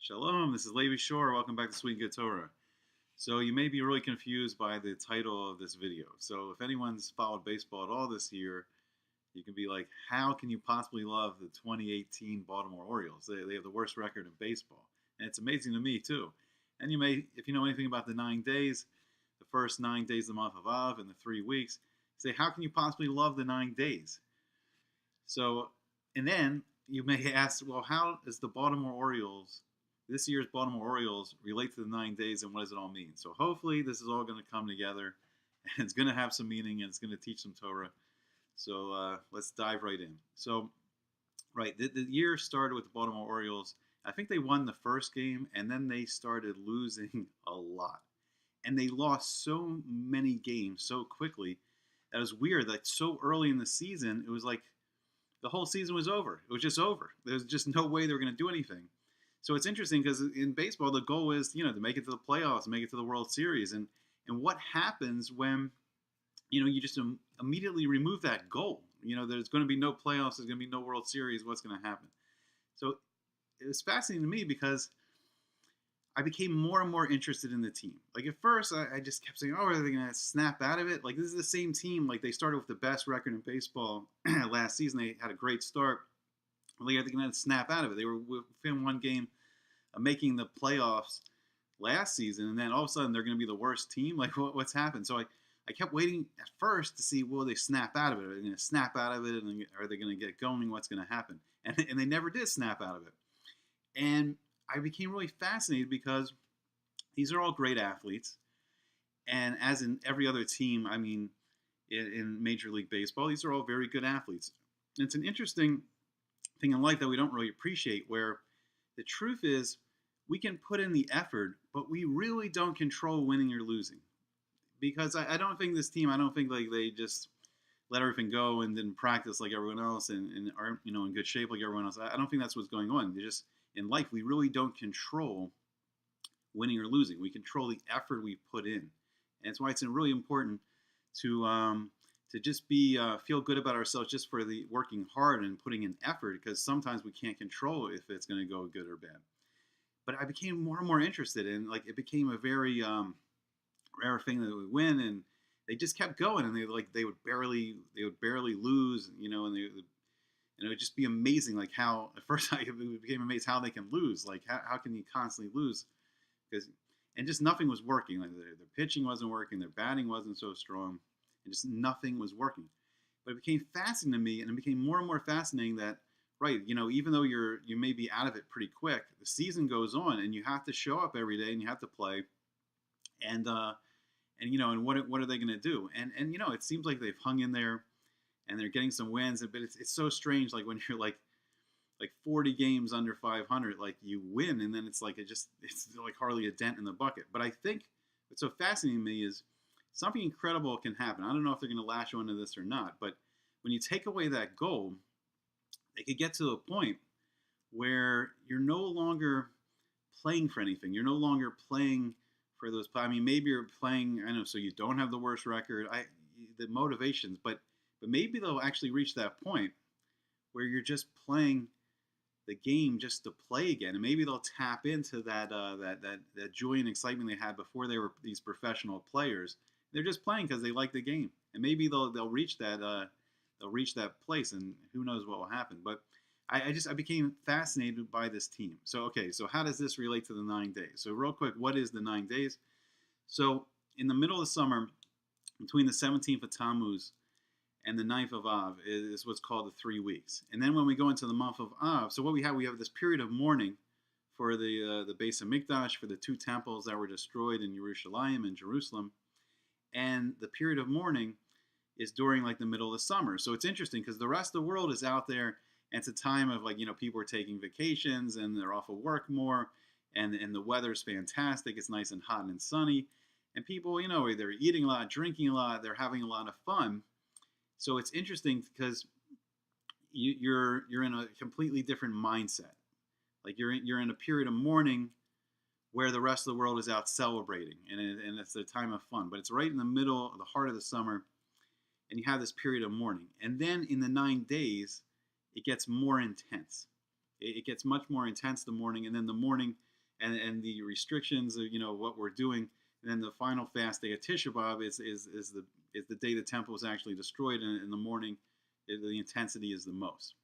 Shalom, this is Levi Shore. Welcome back to Sweet and Good Torah. So you may be really confused by the title of this video. So if anyone's followed baseball at all this year, you can be like, how can you possibly love the 2018 Baltimore Orioles? They have the worst record in baseball. And it's amazing to me too. And you may, if you know anything about the 9 days, the first 9 days of the month of Av and the 3 weeks, say, how can you possibly love the 9 days? So, and then you may ask, well, how is the Baltimore Orioles, this year's Baltimore Orioles, relate to the 9 days, and what does it all mean? So hopefully this is all going to come together, and it's going to have some meaning, and it's going to teach some Torah. So let's dive right in. So, right, the year started with the Baltimore Orioles. I think they won the first game, and then they started losing a lot. And they lost so many games so quickly that it was weird. Like, so early in the season, it was like the whole season was over. It was just over. There was just no way they were going to do anything. So it's interesting because in baseball, the goal is, to make it to the playoffs, make it to the World Series. And what happens when, you just immediately remove that goal? There's going to be no playoffs. There's going to be no World Series. What's going to happen? So it was fascinating to me because I became more and more interested in the team. Like, at first, I just kept saying, oh, are they going to snap out of it? Like, this is the same team. Like, they started with the best record in baseball last season. They had a great start. Like, are they going to snap out of it? They were within one game of making the playoffs last season, and then all of a sudden they're going to be the worst team. Like, what's happened? So I kept waiting at first to see, will they snap out of it? Are they going to snap out of it? And are they going to get going? What's going to happen? And they never did snap out of it. And I became really fascinated because these are all great athletes. And as in every other team, I mean, in Major League Baseball, these are all very good athletes. And it's an interesting thing in life that we don't really appreciate, where the truth is we can put in the effort, but we really don't control winning or losing. Because I don't think this team, I don't think like they just let everything go and didn't practice like everyone else and aren't, in good shape like everyone else. I don't think that's what's going on. They just, in life, we really don't control winning or losing. We control the effort we put in. And that's why it's really important to just be feel good about ourselves just for the working hard and putting in effort, because sometimes we can't control if it's going to go good or bad. But I became more and more interested, and like it became a very rare thing that we win, and they just kept going, and they would barely lose, and it would just be amazing, like how at first I became amazed how they can lose, like how can you constantly lose, and just nothing was working, like their pitching wasn't working, their batting wasn't so strong. And just nothing was working. But it became fascinating to me, and it became more and more fascinating that, right, even though you may be out of it pretty quick, the season goes on, and you have to show up every day, and you have to play, and what are they going to do? And it seems like they've hung in there, and they're getting some wins, but it's so strange, like when you're like 40 games under 500, like you win, and then it's like it's like hardly a dent in the bucket. But I think what's so fascinating to me is something incredible can happen. I don't know if they're going to latch onto this or not, but when you take away that goal, they could get to a point where you're no longer playing for anything. You're no longer playing for those. I mean, maybe you're playing, I know, so you don't have the worst record. The motivations, but maybe they'll actually reach that point where you're just playing the game just to play again, and maybe they'll tap into that joy and excitement they had before they were these professional players. They're just playing because they like the game, and maybe they'll reach that place, and who knows what will happen. But I became fascinated by this team. So how does this relate to the 9 days? So real quick, what is the 9 days? So in the middle of the summer, between the 17th of Tammuz and the 9th of Av is what's called the 3 weeks. And then when we go into the month of Av, so what we have this period of mourning for the Beis Hamikdash, for the 2 temples that were destroyed in Yerushalayim and Jerusalem. And the period of mourning is during like the middle of the summer. So it's interesting because the rest of the world is out there, and it's a time of like, people are taking vacations and they're off of work more, and the weather's fantastic. It's nice and hot and sunny. And people, they're eating a lot, drinking a lot, they're having a lot of fun. So it's interesting because you're in a completely different mindset. Like you're in a period of mourning where the rest of the world is out celebrating, and it's a time of fun. But it's right in the middle, the heart of the summer, and you have this period of mourning. And then in the 9 days, it gets more intense. It gets much more intense, the mourning, and then the mourning and the restrictions of what we're doing. And then the final fast day of Tisha B'av is the day the temple is actually destroyed, and in the morning the intensity is the most.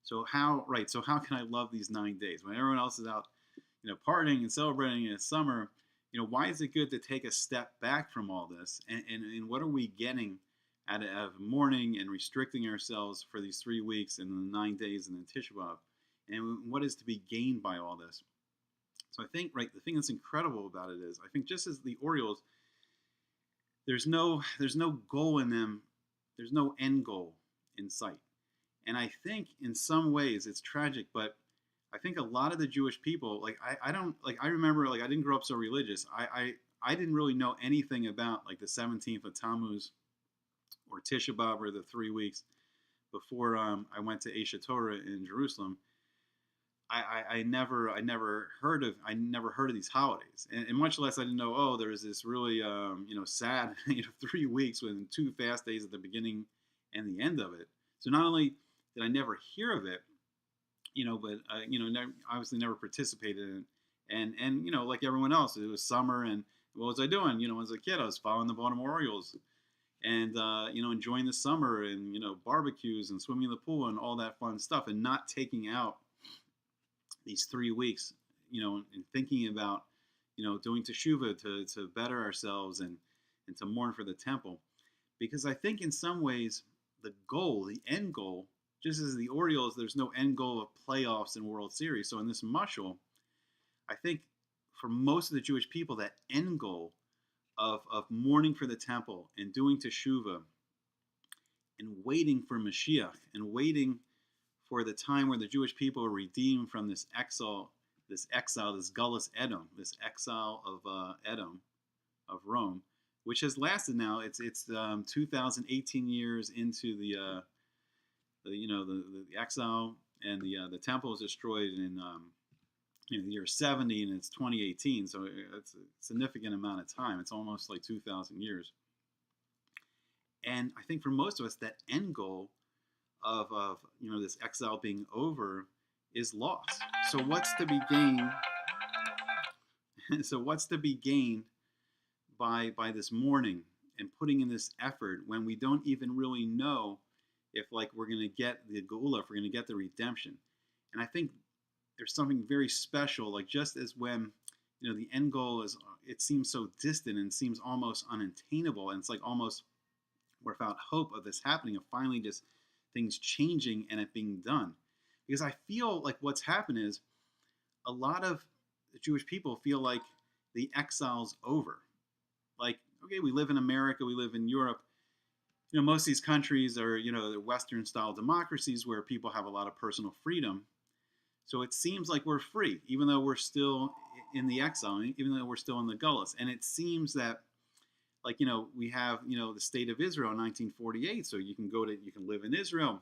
So how can I love these 9 days when everyone else is out, partying and celebrating in summer? Why is it good to take a step back from all this? And what are we getting out of mourning and restricting ourselves for these 3 weeks and the 9 days and then Tisha B'av? And what is to be gained by all this? So I think, the thing that's incredible about it is, I think just as the Orioles, there's no goal in them. There's no end goal in sight. And I think in some ways it's tragic, but I think a lot of the Jewish people, I don't, I remember, I didn't grow up so religious. I didn't really know anything about the 17th of Tammuz or Tisha B'av or the 3 weeks before I went to Torah in Jerusalem. I never heard of these holidays, and much less I didn't know, oh, there was this really sad 3 weeks with 2 fast days at the beginning and the end of it. So not only did I never hear of it, but obviously never participated in it. And like everyone else, it was summer, and what was I doing? As a kid, I was following the Baltimore Orioles, and enjoying the summer, and barbecues and swimming in the pool and all that fun stuff, and not taking out these 3 weeks, and thinking about, doing teshuvah to better ourselves and to mourn for the temple. Because I think in some ways the end goal, just as the Orioles, there's no end goal of playoffs and World Series. So in this mushal, I think for most of the Jewish people, that end goal of mourning for the temple and doing teshuvah and waiting for Mashiach and waiting for the time where the Jewish people are redeemed from this exile, this Gullus Edom, this exile of Edom, of Rome, which has lasted now. It's 2018 years into the exile, and the temple was destroyed in the year 70, and it's 2018, so it's a significant amount of time. It's almost like 2,000 years. And I think for most of us, that end goal of this exile being over is lost. So what's to be gained? So what's to be gained by this mourning and putting in this effort when we don't even really know if we're going to get the geula, if we're going to get the redemption? And I think there's something very special, just as when the end goal it seems so distant and seems almost unattainable, and it's almost without hope of this happening, of finally just things changing and it being done. Because I feel what's happened is a lot of the Jewish people feel like the exile's over. Okay, we live in America, we live in Europe. Most of these countries are, they're Western style democracies where people have a lot of personal freedom. So it seems like we're free, even though we're still in the exile, even though we're still in the Gullus. And it seems that we have, the state of Israel in 1948, so you can live in Israel,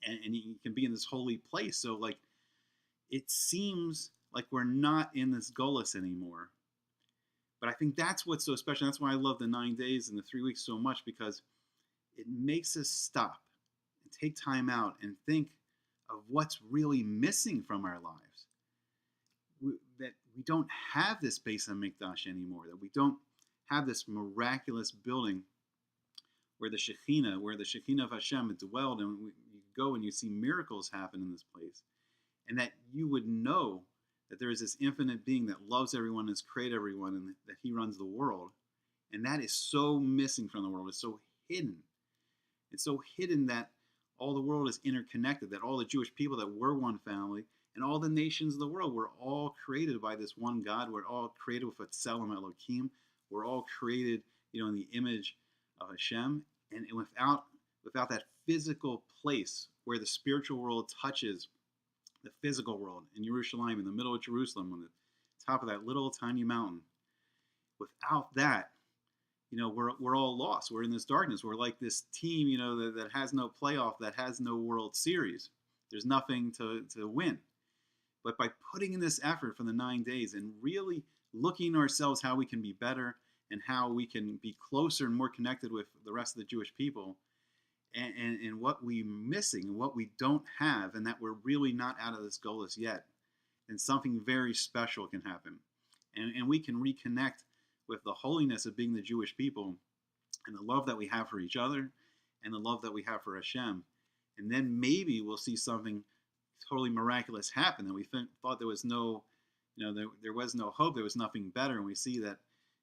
and you can be in this holy place. So it seems like we're not in this Gullus anymore. But I think that's what's so special. That's why I love the 9 days and the 3 weeks so much, because it makes us stop and take time out and think of what's really missing from our lives. That we don't have this Beis HaMikdash anymore, that we don't have this miraculous building where the Shekhinah of Hashem dwelled, and you go and you see miracles happen in this place, and that you would know that there is this infinite being that loves everyone, has created everyone, and that he runs the world. And that is so missing from the world. It's so hidden. It's so hidden that all the world is interconnected, that all the Jewish people, that we're one family, and all the nations of the world, we're all created by this one God. We're all created with a Tselem Elohim. We're all created, in the image of Hashem. And without that physical place where the spiritual world touches the physical world in Jerusalem, in the middle of Jerusalem, on the top of that little tiny mountain, without that, we're all lost. We're in this darkness. We're like this team, that has no playoff, that has no World Series. There's nothing to win. But by putting in this effort for the 9 days and really looking at ourselves how we can be better and how we can be closer and more connected with the rest of the Jewish people, and what we're missing and what we don't have, and that we're really not out of this Gullus yet, then something very special can happen. And we can reconnect with the holiness of being the Jewish people and the love that we have for each other and the love that we have for Hashem. And then maybe we'll see something totally miraculous happen that we thought there was no, there was no hope, there was nothing better. And we see that,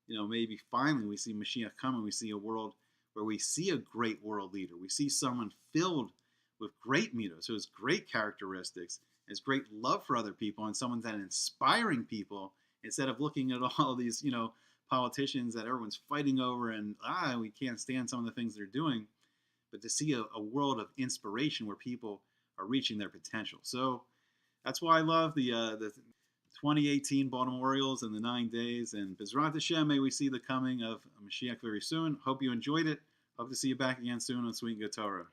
maybe finally we see Mashiach come and we see a world where we see a great world leader. We see someone filled with great mitos, who has great characteristics, has great love for other people, and someone's that inspiring people instead of looking at all these, politicians that everyone's fighting over and we can't stand some of the things they're doing, but to see a world of inspiration where people are reaching their potential. So that's why I love the 2018 Baltimore Orioles and the 9 days. And Bezrat Hashem, may we see the coming of Mashiach very soon. Hope you enjoyed it. Hope to see you back again soon on Sweet and Good Torah.